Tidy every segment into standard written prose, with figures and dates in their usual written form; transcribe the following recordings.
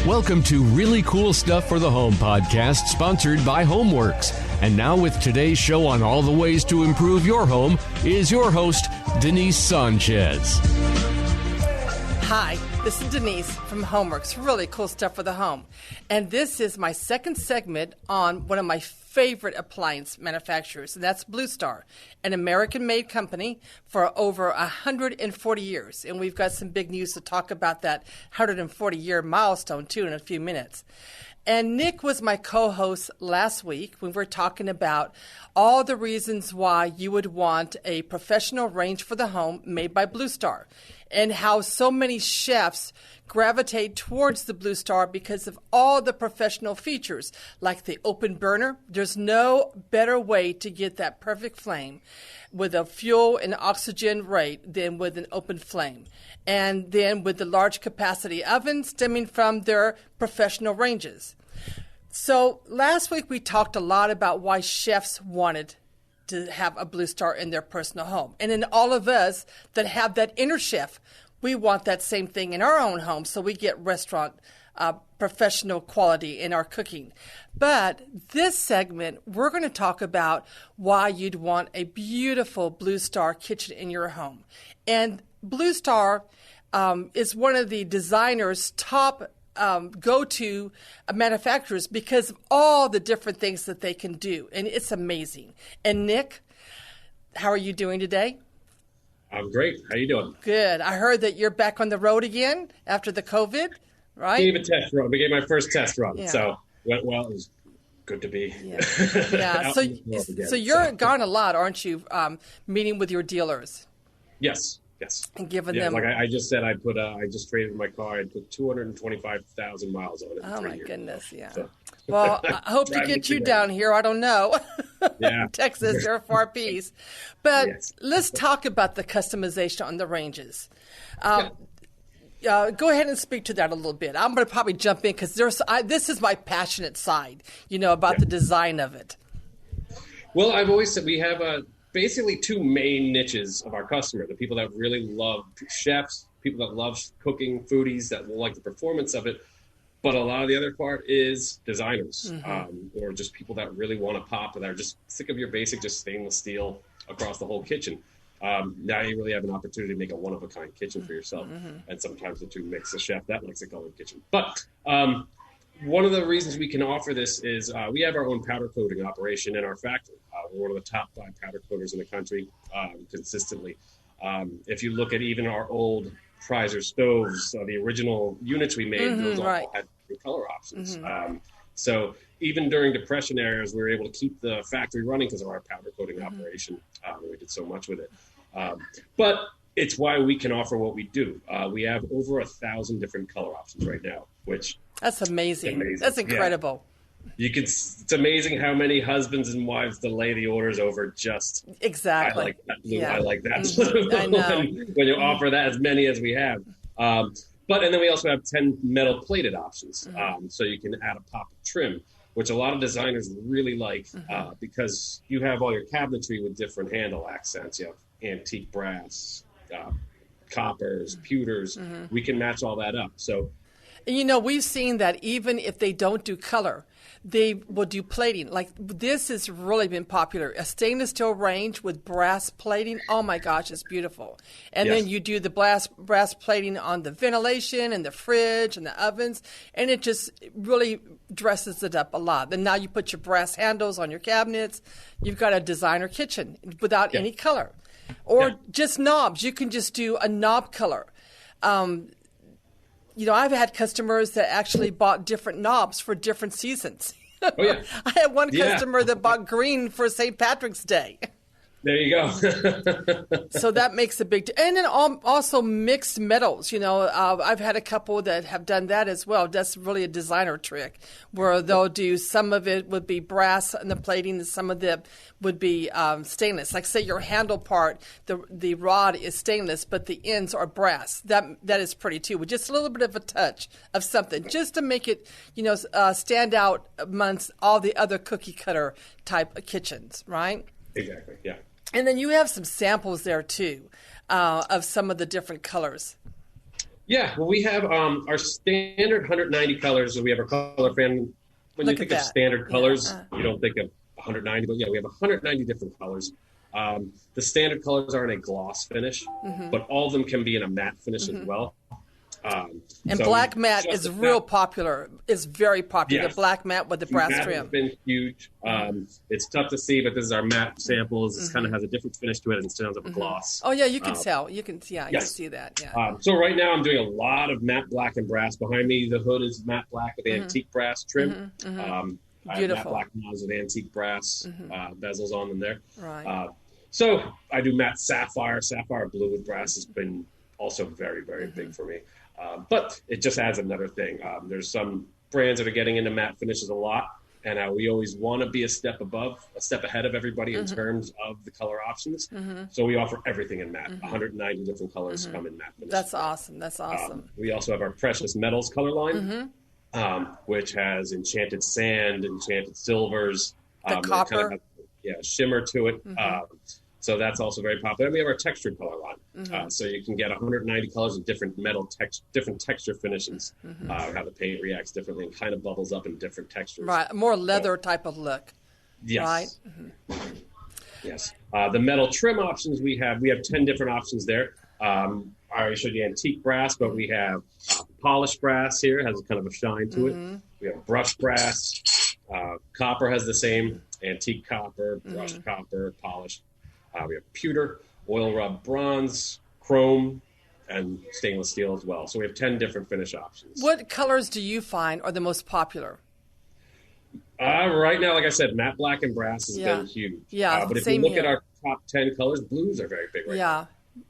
Welcome to Really Cool Stuff for the Home podcast, sponsored by Homeworks. And now with today's show on all the ways to improve your home is your host, Denise Sanchez. Hi, this is Denise from Homeworks, Really Cool Stuff for the Home. And this is my second segment on one of my favorite appliance manufacturers, and that's BlueStar, an American-made company for over 140 years. And we've got some big news to talk about that 140-year milestone, too, in a few minutes. And Nick was my co-host last week when we were talking about all the reasons why you would want a professional range for the home made by BlueStar, and how so many chefs gravitate towards the BlueStar because of all the professional features, like the open burner. There's no better way to get that perfect flame with a fuel and oxygen rate than with an open flame. And then with the large capacity oven stemming from their professional ranges. So last week we talked a lot about why chefs wanted to have a BlueStar in their personal home. And then all of us that have that inner chef, we want that same thing in our own home, so we get restaurant professional quality in our cooking. But this segment, we're going to talk about why you'd want a beautiful BlueStar kitchen in your home. And BlueStar is one of the designer's top go-to manufacturers because of all the different things that they can do. And it's amazing. And Nick, how are you doing today? I'm great. How you doing? Good. I heard that you're back on the road again after the COVID, right? Gave a test run. We gave my first test run. Yeah. So went well. It was good to be. Yeah. So you're gone a lot, aren't you? Meeting with your dealers. Yes. And giving them. Like I just said, I just traded my car. I put 225,000 miles on it. Oh my goodness. Yeah. So. Well, I hope to get you down here. I don't know. Yeah. Texas, you're a far piece. But yes. Let's talk about the customization on the ranges. Go ahead and speak to that a little bit. I'm going to probably jump in because this is my passionate side, about the design of it. Well, I've always said we have basically two main niches of our customer: the people that really love chefs, people that love cooking, foodies that like the performance of it. But a lot of the other part is designers, or just people that really want to pop, that are just sick of your basic, just stainless steel across the whole kitchen. Now you really have an opportunity to make a one-of-a-kind kitchen for yourself. And sometimes the two mix. A chef that likes a colored kitchen. But one of the reasons we can offer this is we have our own powder coating operation in our factory. We're one of the top 5 powder coaters in the country consistently. If you look at even our old Prizer stoves, the original units we made, those all had different color options. So even during Depression eras, we were able to keep the factory running because of our powder coating operation. We did so much with it. But it's why we can offer what we do. We have over 1,000 different color options right now, which that's amazing. That's incredible. Yeah. It's amazing how many husbands and wives delay the orders over just exactly. I like that blue. Yeah. I like that. I know. when you offer that, as many as we have. And then we also have 10 metal plated options. So you can add a pop of trim, which a lot of designers really like because you have all your cabinetry with different handle accents. You have antique brass, coppers, pewters. We can match all that up. So. And we've seen that even if they don't do color, they will do plating. Like this has really been popular. A stainless steel range with brass plating. Oh my gosh, it's beautiful. And then you do the brass plating on the ventilation and the fridge and the ovens, and it just really dresses it up a lot. Then now you put your brass handles on your cabinets. You've got a designer kitchen without any color. Or just knobs. You can just do a knob color. I've had customers that actually bought different knobs for different seasons. Oh, yeah. I had one customer that bought green for St. Patrick's Day. There you go. So that makes a big and then also mixed metals. I've had a couple that have done that as well. That's really a designer trick where they'll do some of it would be brass in the plating and some of it would be stainless. Like say your handle part, the rod is stainless, but the ends are brass. That is pretty too, with just a little bit of a touch of something just to make it, stand out amongst all the other cookie cutter type of kitchens, right? Exactly, yeah. And then you have some samples there, too, of some of the different colors. Yeah, well, we have our standard 190 colors. So we have our color fan. When you think of standard colors, you don't think of 190, but yeah, we have 190 different colors. The standard colors are in a gloss finish, but all of them can be in a matte finish as well. And black matte is real popular. It's very popular. Yes. The black matte with the brass matte trim. has been huge. It's tough to see, but this is our matte samples. It kind of has a different finish to it instead of a gloss. Oh yeah, you can tell. You can you can see that. Yeah. So right now I'm doing a lot of matte black and brass. Behind me, the hood is matte black with antique brass trim. I have matte black knobs with antique brass bezels on them there. Right. So I do matte sapphire blue with brass has been also very, very big for me. But it just adds another thing. There's some brands that are getting into matte finishes a lot, and we always want to be a step ahead of everybody in terms of the color options. So we offer everything in matte. 190 different colors come in matte finishes. That's awesome. That's awesome. We also have our precious metals color line, which has enchanted sand, enchanted silvers, the copper. Kind of has, shimmer to it. So that's also very popular. And we have our textured color line. So you can get 190 colors of different different texture finishes. How the paint reacts differently and kind of bubbles up in different textures. Right, more leather type of look. Yes. Right? Yes. The metal trim options we have 10 different options there. I already showed you antique brass, but we have polished brass here. It has kind of a shine to it. We have brushed brass. Copper has the same. Antique copper, brushed copper, polished. We have pewter, oil rub bronze, chrome, and stainless steel as well. So we have 10 different finish options. What colors do you find are the most popular? Right now, like I said, matte black and brass has been huge. Yeah, but if you look at our top 10 colors, blues are very big right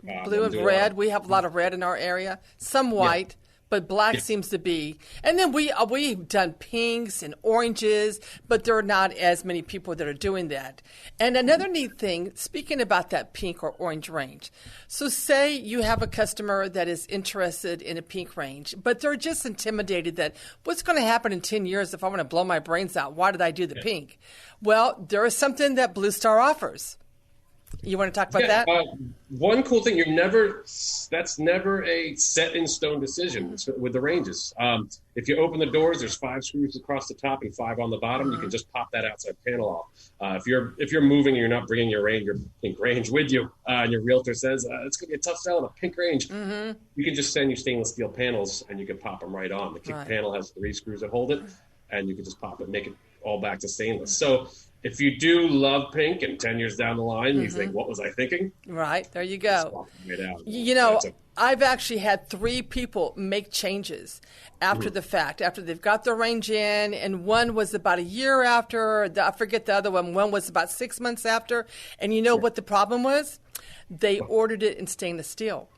now. Blue and red. We have a lot of red in our area. Some white. But black seems to be, and then we've done pinks and oranges, but there are not as many people that are doing that. And another neat thing, speaking about that pink or orange range. So say you have a customer that is interested in a pink range, but they're just intimidated that what's going to happen in 10 years if I want to blow my brains out? Why did I do the pink? Well, there is something that BlueStar offers. You want to talk about that? One cool thing, that's never a set in stone decision with the ranges. If you open the doors, there's 5 screws across the top and 5 on the bottom. You can just pop that outside panel off. If you're moving and you're not bringing your pink range with you, and your realtor says, it's going to be a tough sell on a pink range, you can just send you stainless steel panels and you can pop them right on. The kick panel has 3 screws that hold it, and you can just pop it and make it all back to stainless. So if you do love pink and 10 years down the line, you think, what was I thinking? Right. There you go. You know, I've actually had 3 people make changes after the fact, after they've got their range in, and one was about a year after. I forget the other one. One was about 6 months after. And you know what the problem was? They ordered it in stainless steel,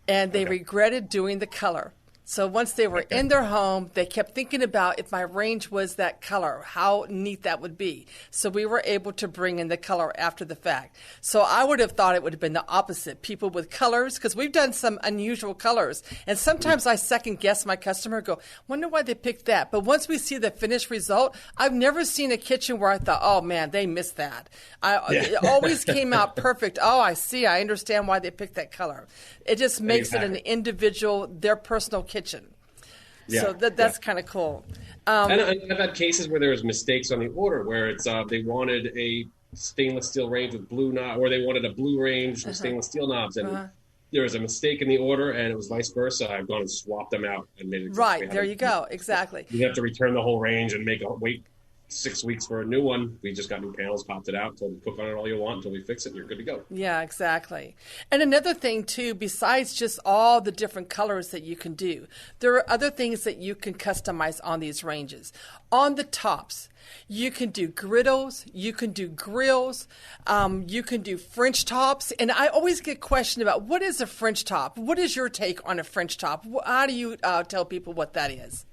and they regretted doing the color. So once they were in their home, they kept thinking about if my range was that color, how neat that would be. So we were able to bring in the color after the fact. So I would have thought it would have been the opposite. People with colors, because we've done some unusual colors. And sometimes I second guess my customer, go, wonder why they picked that. But once we see the finished result, I've never seen a kitchen where I thought, oh man, they missed that. It always came out perfect. Oh, I see. I understand why they picked that color. It just makes it an individual, their personal kitchen. So that's kind of cool. And I've had cases where there was mistakes on the order where it's they wanted a stainless steel range with blue knob, or they wanted a blue range with stainless steel knobs, and there was a mistake in the order, and it was vice versa. I've gone and swapped them out and made it right. There you go. Exactly. You have to return the whole range and wait 6 weeks for a new one. We just got new panels, popped it out, told them cook on it all you want until we fix it, and you're good to go. Yeah, exactly. And another thing, too, besides just all the different colors that you can do, there are other things that you can customize on these ranges. On the tops, you can do griddles, you can do grills, you can do French tops. And I always get questioned about, what is a French top? What is your take on a French top? How do you tell people what that is?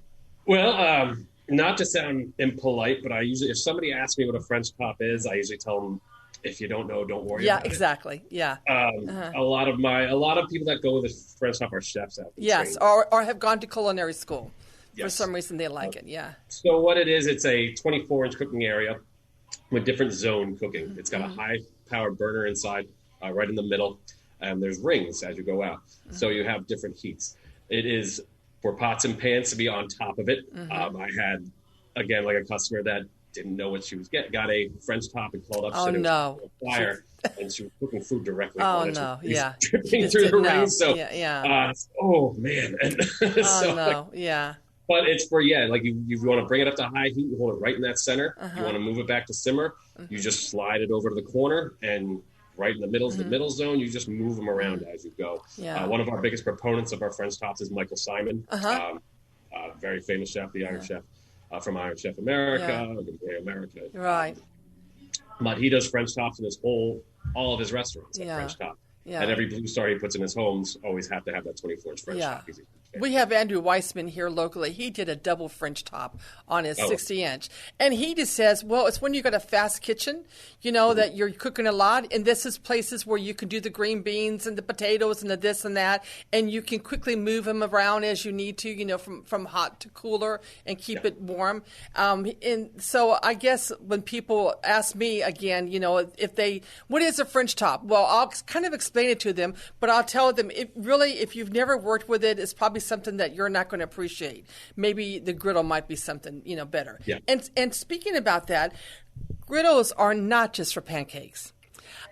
Well, not to sound impolite, but I usually, if somebody asks me what a French top is, I usually tell them, if you don't know, don't worry about it. Exactly. Yeah, A lot of people that go with a French top are chefs out there. Yes, or have gone to culinary school. Yes. For some reason they like it, yeah. So what it is, it's a 24-inch cooking area with different zone cooking. It's got a high-powered burner inside, right in the middle, and there's rings as you go out. So you have different heats. It is for pots and pans to be on top of it. I had, again, like a customer that didn't know what she was getting, got a French top and called up, said it was on fire, and she was cooking food directly on it. Oh, no, yeah. Dripping through the rain. So, yeah. Oh, man. And oh, no, yeah. But it's for, like you want to bring it up to high heat, you hold it right in that center. You want to move it back to simmer, you just slide it over to the corner, and right in the middle is the middle zone. You just move them around as you go. Yeah. One of our biggest proponents of our French tops is Michael Simon, very famous chef, the Iron Chef, from Iron Chef America, America. Right. But he does French tops in all of his restaurants at French top. Yeah. And every BlueStar he puts in his homes always have to have that 24-inch French top. We have Andrew Weissman here locally. He did a double French top on his 60-inch. And he just says, well, it's when you got a fast kitchen, that you're cooking a lot. And this is places where you can do the green beans and the potatoes and the this and that. And you can quickly move them around as you need to, from hot to cooler and keep it warm. And so I guess when people ask me again, what is a French top? Well, I'll kind of explain it to them, but I'll tell them if you've never worked with it, it's probably something that you're not going to appreciate. Maybe the griddle might be something, better. Yeah. And speaking about that, griddles are not just for pancakes.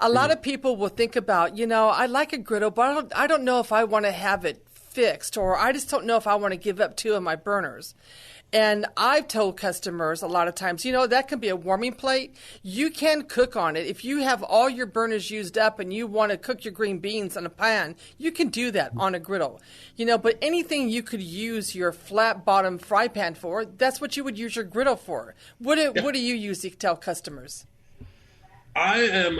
A lot of people will think about, I like a griddle, but I don't know if I want to have it fixed, or I just don't know if I want to give up 2 of my burners. And I've told customers a lot of times, that can be a warming plate. You can cook on it. If you have all your burners used up and you want to cook your green beans in a pan, you can do that on a griddle. But anything you could use your flat bottom fry pan for, that's what you would use your griddle for. What do you usually tell customers? I'm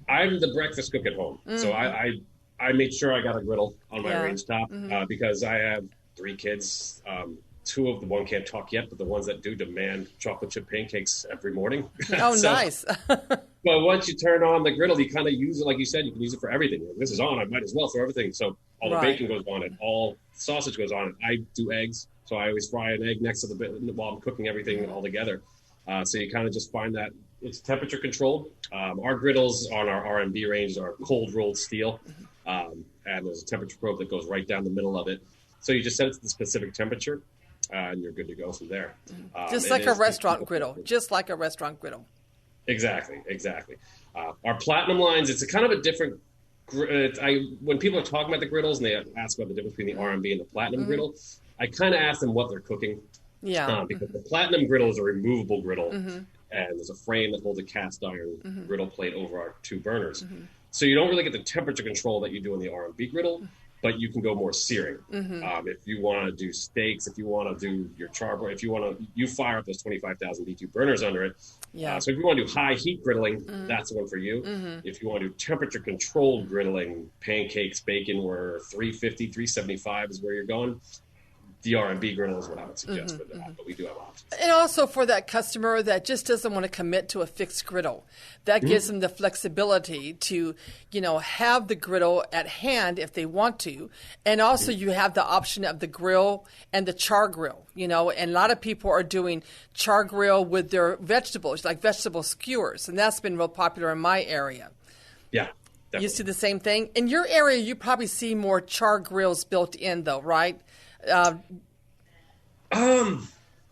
the breakfast cook at home. So I made sure I got a griddle on my range top because I have 3 kids. 2 of the one can't talk yet, but the ones that do demand chocolate chip pancakes every morning. Oh, nice. But once you turn on the griddle, you kind of use it, like you said, you can use it for everything. If this is on, I might as well for everything. So all the bacon goes on it, all sausage goes on it. I do eggs, so I always fry an egg next to the bit while I'm cooking everything all together. So you kind of just find that it's temperature controlled. Our griddles on our R&B range are cold rolled steel, and there's a temperature probe that goes right down the middle of it. So you just set it to the specific temperature. And you're good to go from there. Just like a restaurant griddle. Just like a restaurant griddle. Exactly. Our platinum lines, it's a kind of a different. When people are talking about the griddles and they ask about the difference between the R&B and the platinum griddle, I kind of ask them what they're cooking. Yeah. Because the platinum griddle is a removable griddle, and there's a frame that holds a cast iron griddle plate over our 2 burners. So you don't really get the temperature control that you do on the R&B griddle. But you can go more searing. If you want to do steaks, if you want to do your char, if you want to, you fire up those 25,000 D2 burners under it. So if you want to do high heat griddling, that's the one for you. If you want to do temperature controlled griddling, pancakes, bacon, where 350, 375 is where you're going. The R&B griddle is what I would suggest for that, but we do have options. And also for that customer that just doesn't want to commit to a fixed griddle, that gives them the flexibility to, have the griddle at hand if they want to. And also you have the option of the grill and the char grill, and a lot of people are doing char grill with their vegetables, like vegetable skewers, and that's been real popular in my area. Yeah. Definitely. You see the same thing? In your area, you probably see more char grills built in, though, right?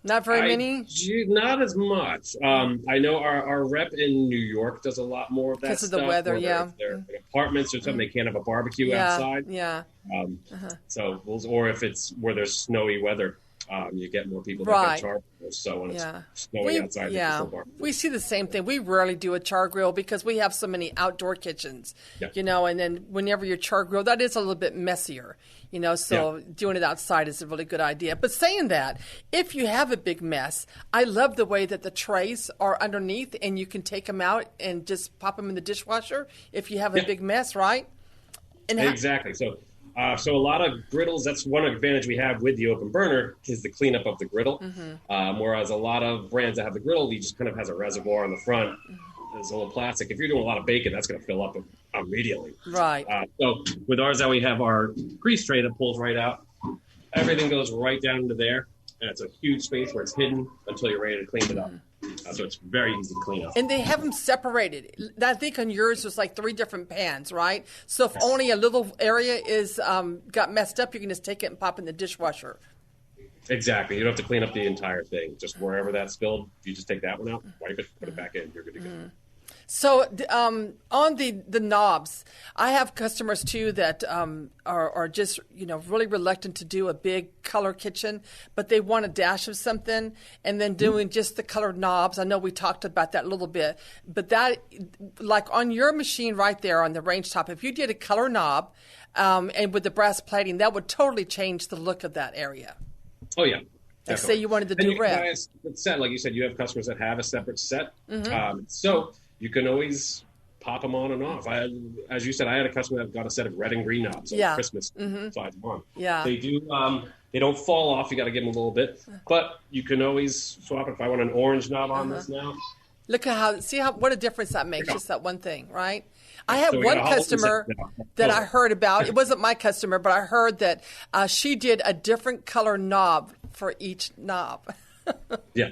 Not very many? Not as much. I know our rep in New York does a lot more of that because of the weather, If they're in apartments or something, they can't have a barbecue outside. Yeah. So, or if it's where there's snowy weather, you get more people that get char grills. So when it's snowy outside, we see the same thing. We rarely do a char grill because we have so many outdoor kitchens, and then whenever you char grill, that is a little bit messier, so doing it outside is a really good idea. But saying that, if you have a big mess, I love the way that the trays are underneath and you can take them out and just pop them in the dishwasher if you have a big mess, right? And exactly. So a lot of griddles, that's one advantage we have with the open burner is the cleanup of the griddle. Whereas a lot of brands that have the griddle, he just kind of has a reservoir on the front. There's a little plastic. If you're doing a lot of bacon, that's going to fill up immediately. Right. So with ours, we have our grease tray that pulls right out. Everything goes right down into there. And it's a huge space where it's hidden until you're ready to clean it up. So it's very easy to clean up. And they have them separated. I think on yours there's like 3 different pans, right? So if only a little area is got messed up, you can just take it and pop it in the dishwasher. Exactly. You don't have to clean up the entire thing. Just wherever that's spilled, you just take that one out, wipe it, put it back in. You're good to go. So on the knobs, I have customers too that are just really reluctant to do a big color kitchen, but they want a dash of something, and then doing just the colored knobs. I know we talked about that a little bit, but that, like on your machine right there on the range top, if you did a color knob and with the brass plating, that would totally change the look of that area. Oh yeah. Like say you wanted to do red. Set, like you said, you have customers that have a separate set, so you can always pop them on and off. As you said, I had a customer that got a set of red and green knobs on Christmas side one. Yeah, they do. They don't fall off. You got to give them a little bit, but you can always swap. If I want an orange knob on this now, look at what a difference that makes. Just that one thing, right? I had one customer that I heard about. It wasn't my customer, but I heard that she did a different color knob for each knob. Yeah.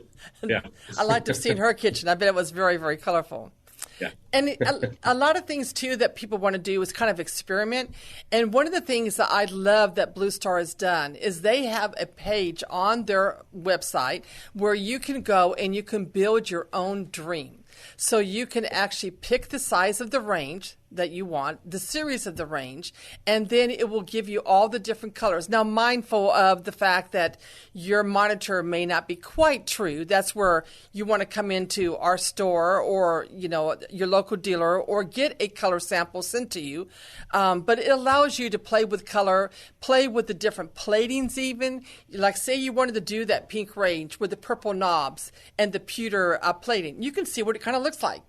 I liked to have seen her kitchen. I bet it was very, very colorful. Yeah. And a lot of things, too, that people want to do is kind of experiment. And one of the things that I love that BlueStar has done is they have a page on their website where you can go and you can build your own dream. So you can actually pick the size of the range that you want, the series of the range, and then it will give you all the different colors. Now, mindful of the fact that your monitor may not be quite true, that's where you want to come into our store or, your local dealer or get a color sample sent to you. But it allows you to play with color, play with the different platings even. Like say you wanted to do that pink range with the purple knobs and the pewter plating. You can see what it kind of looks like.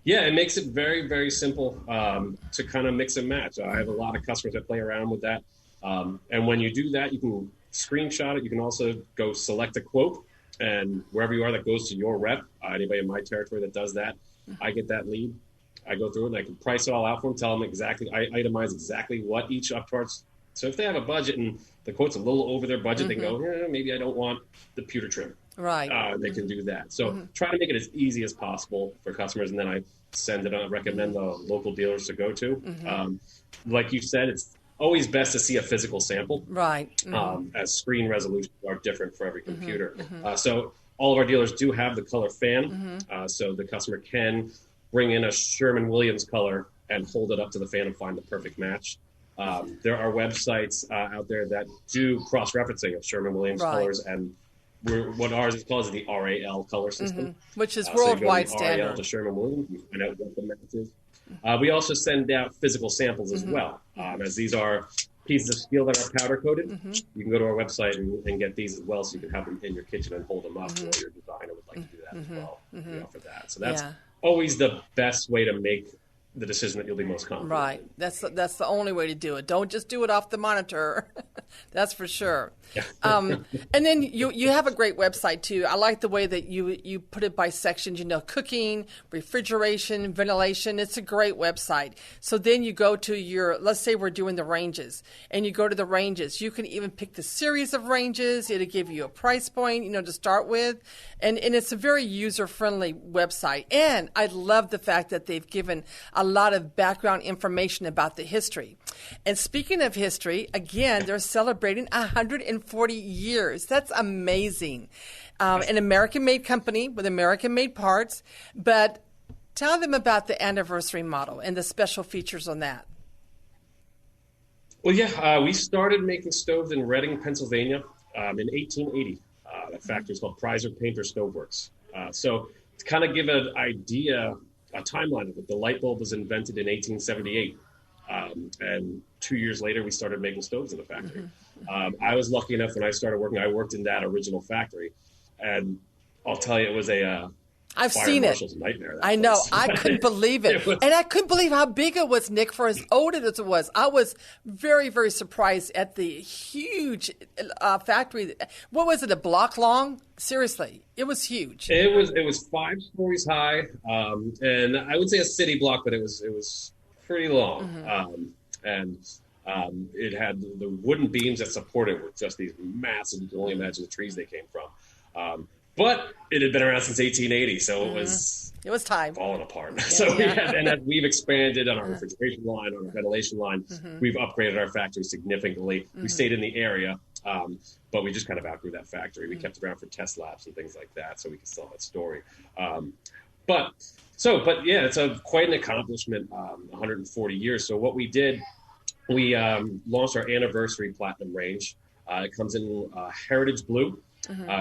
Yeah, it makes it very, very simple to kind of mix and match. I have a lot of customers that play around with that. And when you do that, you can screenshot it. You can also go select a quote, and wherever you are, that goes to your rep. Anybody in my territory that does that, I get that lead. I go through it, and I can price it all out for them, tell them exactly, I itemize exactly what each upcharge. So if they have a budget and the quote's a little over their budget, they go, maybe I don't want the pewter trim. Right. They can do that. So try to make it as easy as possible for customers, and then I send it on, recommend the local dealers to go to. Like you said, it's always best to see a physical sample. Right. As screen resolutions are different for every computer. So all of our dealers do have the color fan, so the customer can bring in a Sherwin-Williams color and hold it up to the fan and find the perfect match. There are websites out there that do cross-referencing of Sherwin-Williams colors, and what ours is called is the RAL color system, which is worldwide standard. RAL to Sherwin-Williams, you find out what the match is. We also send out physical samples as well, as these are pieces of steel that are powder coated. You can go to our website and get these as well, so you can have them in your kitchen and hold them up. Or your designer would like to do that as well. We offer that, so that's always the best way to make the decision that you'll be most confident. Right. That's the only way to do it. Don't just do it off the monitor. That's for sure. Yeah. And then you have a great website too. I like the way that you put it by sections, cooking, refrigeration, ventilation. It's a great website. So then you go to let's say we're doing the ranges, and you go to the ranges. You can even pick the series of ranges. It'll give you a price point, to start with. And it's a very user-friendly website. And I love the fact that they've given a lot of background information about the history. And speaking of history, again, they're celebrating 140 years. That's amazing. An American-made company with American-made parts. But tell them about the anniversary model and the special features on that. Well, we started making stoves in Reading, Pennsylvania in 1880. That factory is called Preiser Painter Stoveworks. So to kind of give an idea, a timeline of it, the light bulb was invented in 1878. And 2 years later, we started making stoves in the factory. I was lucky enough when I started working, I worked in that original factory. And I'll tell you, it was I've seen it. Nightmare. I know. I couldn't believe it. And I couldn't believe how big it was, Nick, for as old as it was. I was very, very surprised at the huge factory. What was it, a block long? Seriously, it was huge. It was 5 stories high, and I would say a city block, but it was pretty long. It had the wooden beams that supported it were just these massive. You can only imagine the trees they came from. but it had been around since 1880, so it was time falling apart. Yeah, So and as we've expanded on our refrigeration line, on our ventilation line, we've upgraded our factory significantly. We stayed in the area, but we just kind of outgrew that factory. We kept it around for test labs and things like that, so we can still have that story. But yeah, it's quite an accomplishment. 140 years. So what we did, we launched our anniversary platinum range. It comes in heritage blue.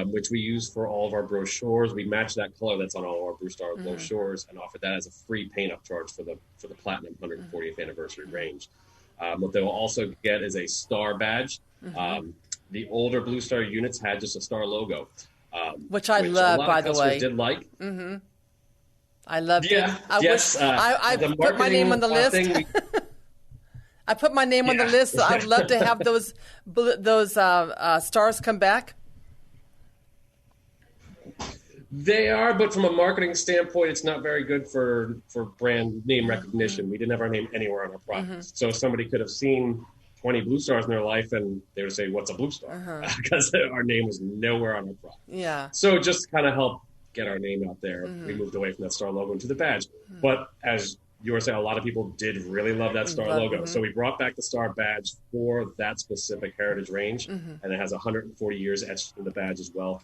Which we use for all of our brochures. We match that color that's on all our BlueStar brochures and offer that as a free paint-up charge for the platinum 140th anniversary range. What they'll also get is a star badge. The older BlueStar units had just a star logo, which I love, by the way. Did like. I loved it. I put my name on the list. I put my name on the list. So I'd love to have those stars come back. They are, but from a marketing standpoint, it's not very good for brand name recognition. We didn't have our name anywhere on our products. So somebody could have seen 20 Blue Stars in their life and they would say, what's a Blue Star? Because our name was nowhere on our product. Yeah. So just to kind of help get our name out there, we moved away from that star logo into the badge. But as you were saying, a lot of people did really love that star logo. So we brought back the star badge for that specific heritage range, and it has 140 years etched in the badge as well.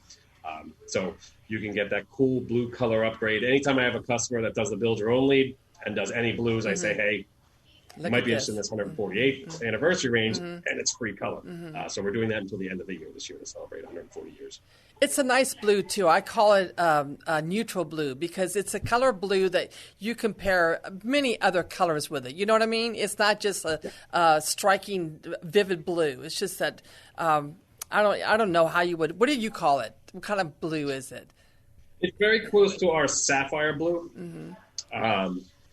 So you can get that cool blue color upgrade. Anytime I have a customer that does the build your own lead and does any blues, I say, hey, you might be interested in this 148th anniversary range, and it's free color. So we're doing that until the end of the year this year to celebrate 140 years. It's a nice blue, too. I call it a neutral blue because it's a color blue that you compare many other colors with it. You know what I mean? It's not just a striking, vivid blue. It's just that I don't know how you would. What do you call it? What kind of blue is it? It's very close to our sapphire blue.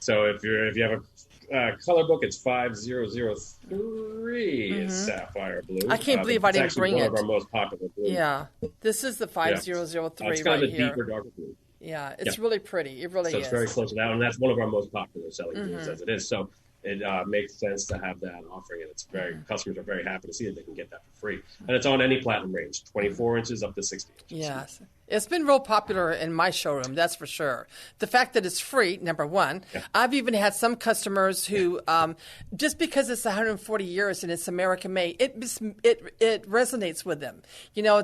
So if you have a color book, it's 5003 is sapphire blue. I can't believe I didn't bring it. It's one of our most popular blues. Yeah, this is the 5003 it's kind right of a here. deeper, darker blue. Yeah, it's really pretty. It really is. So it's very close to that, and that's one of our most popular selling blues as it is. So it makes sense to have that offering, and it's customers are very happy to see that they can get that for free. And it's on any platinum range, 24 inches up to 60 inches. Yes. It's been real popular in my showroom, that's for sure. The fact that it's free, number one. I've even had some customers who, just because it's 140 years and it's American made, it resonates with them. You know,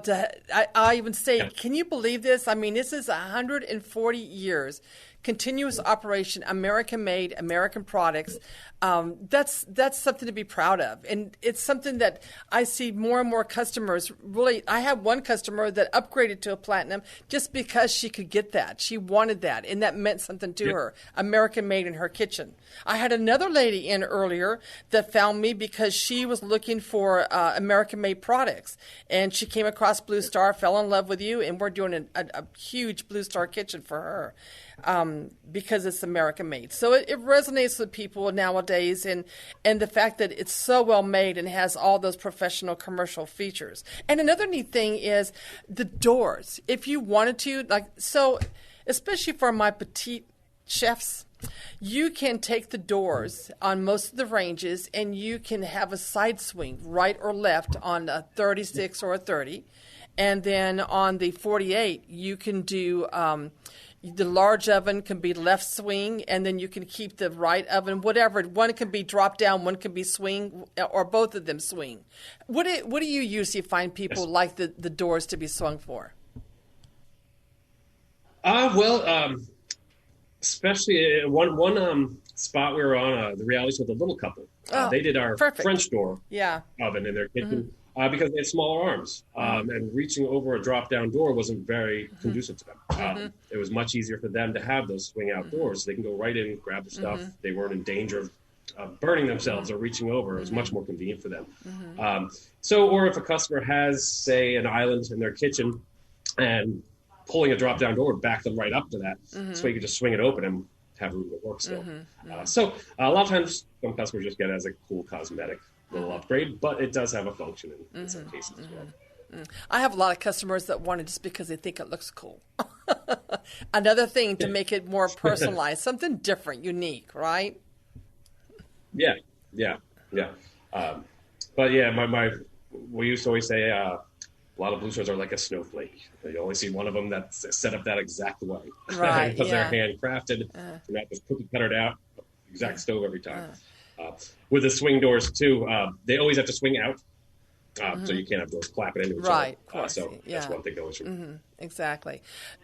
I even say, can you believe this? I mean, this is 140 years. Continuous operation, American made, American products. That's something to be proud of. And it's something that I see more and more customers really. I have one customer that upgraded to a platinum just because she could get that. She wanted that, and that meant something to her. American made in her kitchen. I had another lady in earlier that found me because she was looking for American made products. And she came across BlueStar, fell in love with you, and we're doing a huge BlueStar kitchen for her. Because it's American made. So it resonates with people nowadays, and the fact that it's so well made and has all those professional commercial features. And another neat thing is the doors. If you wanted to, especially for my petite chefs, you can take the doors on most of the ranges and you can have a side swing, right or left, on a 36 or a 30. And then on the 48, you can do the large oven can be left swing, and then you can keep the right oven, whatever. One can be drop down, one can be swing, or both of them swing. What do you usually find people like the doors to be swung for? Especially one spot we were on, the reality show with a little couple. They did our French door oven in their kitchen. Because they had smaller arms, and reaching over a drop-down door wasn't very conducive to them. It was much easier for them to have those swing-out doors. They can go right in, grab the stuff. They weren't in danger of burning themselves or reaching over. It was much more convenient for them. Or if a customer has, say, an island in their kitchen, and pulling a drop-down door would back them right up to that, so you could just swing it open and have room to work still. So a lot of times, some customers just get it as a cool cosmetic little upgrade, but it does have a function in some cases as well. I have a lot of customers that want it just because they think it looks cool. Another thing to make it more personalized, something different, unique, right? Yeah. But yeah, we used to always say, a lot of Blue Stars are like a snowflake. You only see one of them that's set up that exact way. Right, because yeah. they're handcrafted. They're not just cookie cuttered out, exact stove every time. With the swing doors, too, they always have to swing out. So you can't have doors clapping into each other. Right, of course. So that's one thing going through. Exactly.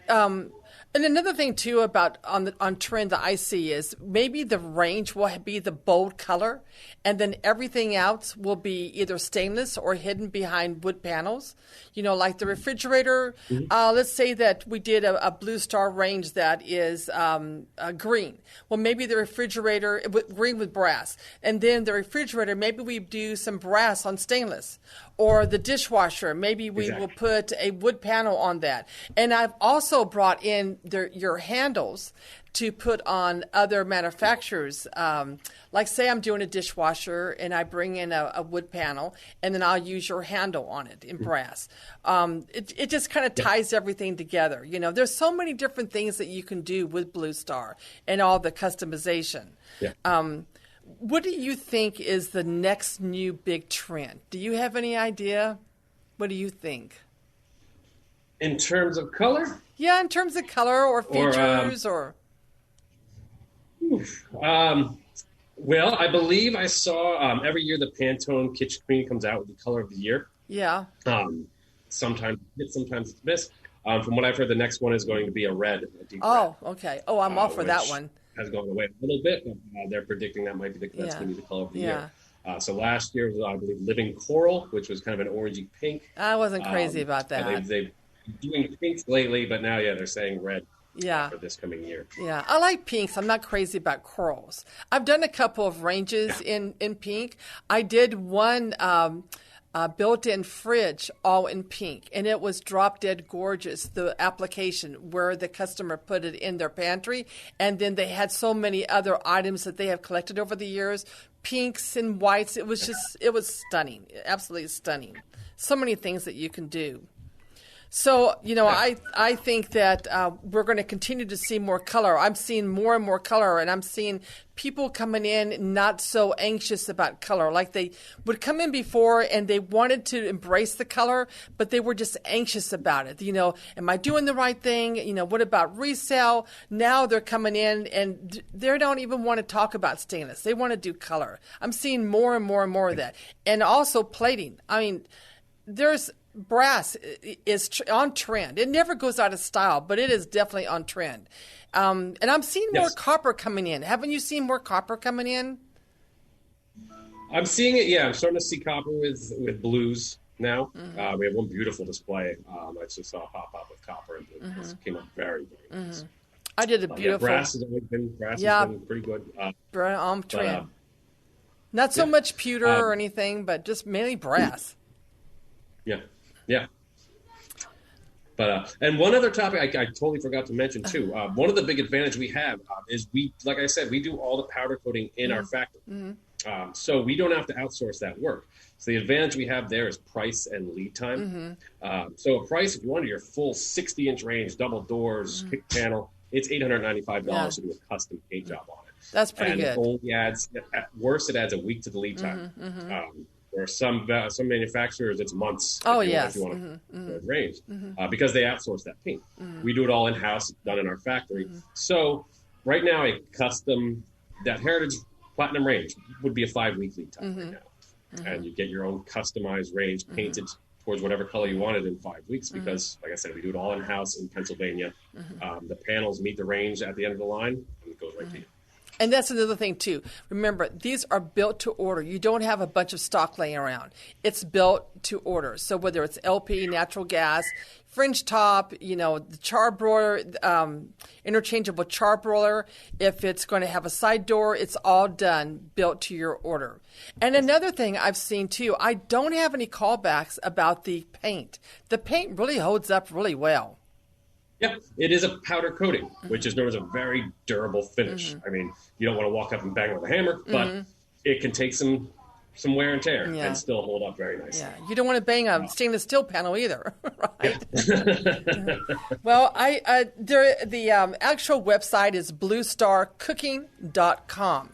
And another thing, too, about on trend that I see is maybe the range will be the bold color, and then everything else will be either stainless or hidden behind wood panels. You know, like the refrigerator. Let's say that we did a BlueStar range that is green. Well, maybe the refrigerator, green with brass. And then the refrigerator, maybe we do some brass on stainless. Or the dishwasher, maybe we will put a wood panel on that. And I've also brought in your handles to put on other manufacturers. Like say I'm doing a dishwasher and I bring in a wood panel and then I'll use your handle on it in brass. It just kind of ties everything together. You know, there's so many different things that you can do with BlueStar and all the customization. What do you think is the next new big trend? Do you have any idea? What do you think? In terms of color? Yeah, in terms of color or features well, I believe I saw every year the Pantone Kitchen Queen comes out with the color of the year. Yeah. Sometimes it's missed. From what I've heard, the next one is going to be a red. A deep red. Okay. Oh, I'm all for that one. Has gone away a little bit, but they're predicting that might be that's going to be the color of the year. So last year was, I believe, Living Coral, which was kind of an orangey pink. I wasn't crazy about that. They've been doing pinks lately, but now, they're saying red for this coming year. Yeah, I like pinks. I'm not crazy about corals. I've done a couple of ranges in pink. I did one built-in fridge all in pink, and it was drop-dead gorgeous, the application where the customer put it in their pantry, and then they had so many other items that they have collected over the years, pinks and whites. It was stunning, absolutely stunning. So many things that you can do. So, I think that we're going to continue to see more color. I'm seeing more and more color, and I'm seeing people coming in not so anxious about color. Like they would come in before and they wanted to embrace the color, but they were just anxious about it. Am I doing the right thing? What about resale? Now they're coming in and they don't even want to talk about stainless. They want to do color. I'm seeing more and more and more of that. And also plating. I mean, brass is on trend. It never goes out of style, but it is definitely on trend. And I'm seeing more copper coming in. Haven't you seen more copper coming in? I'm seeing it, I'm starting to see copper with blues now. We have one beautiful display. I just saw a pop-up with copper and blue. It came out very, very nice. I did a beautiful... brass has been pretty good. On trend. Not so much pewter or anything, but just mainly brass. Yeah. But and one other topic I totally forgot to mention too. One of the big advantages we have is like I said, we do all the powder coating in our factory, so we don't have to outsource that work. So the advantage we have there is price and lead time. So a price, if you wanted your full 60-inch range, double doors, kick panel, it's $895 to do a custom paint job on it. That's pretty good. It only adds, at worst, it adds a week to the lead time. Or some manufacturers, it's months. If you want to range, because they outsource that paint. We do it all in house, done in our factory. So right now, a custom that Heritage Platinum range would be a 5-week lead time right now, and you get your own customized range painted towards whatever color you wanted in 5 weeks. Because, like I said, we do it all in house in Pennsylvania. The panels meet the range at the end of the line, and it goes right to you. And that's another thing, too. Remember, these are built to order. You don't have a bunch of stock laying around. It's built to order. So whether it's LP, natural gas, fringe top, the char broiler, interchangeable char broiler, if it's going to have a side door, it's all done, built to your order. And another thing I've seen, too, I don't have any callbacks about the paint. The paint really holds up really well. Yeah, it is a powder coating, which is known as a very durable finish. I mean, you don't want to walk up and bang with a hammer, but it can take some wear and tear and still hold up very nicely. Yeah, you don't want to bang a stainless steel panel either, right? Well, the actual website is BlueStarCooking.com.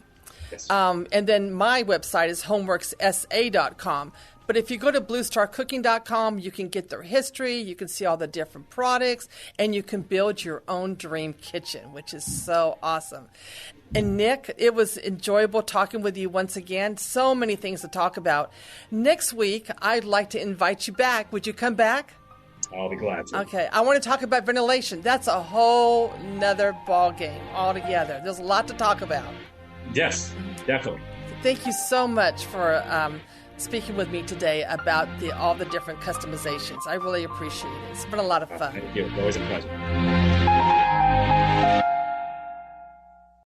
Yes. And then my website is homeworkssa.com. But if you go to BlueStarCooking.com, you can get their history, you can see all the different products, and you can build your own dream kitchen, which is so awesome. And Nick, it was enjoyable talking with you once again. So many things to talk about. Next week, I'd like to invite you back. Would you come back? I'll be glad to. Okay, I want to talk about ventilation. That's a whole nother ball game altogether. There's a lot to talk about. Yes, definitely. Thank you so much for speaking with me today about all the different customizations. I really appreciate it. It's been a lot of fun. Thank you. Always a pleasure.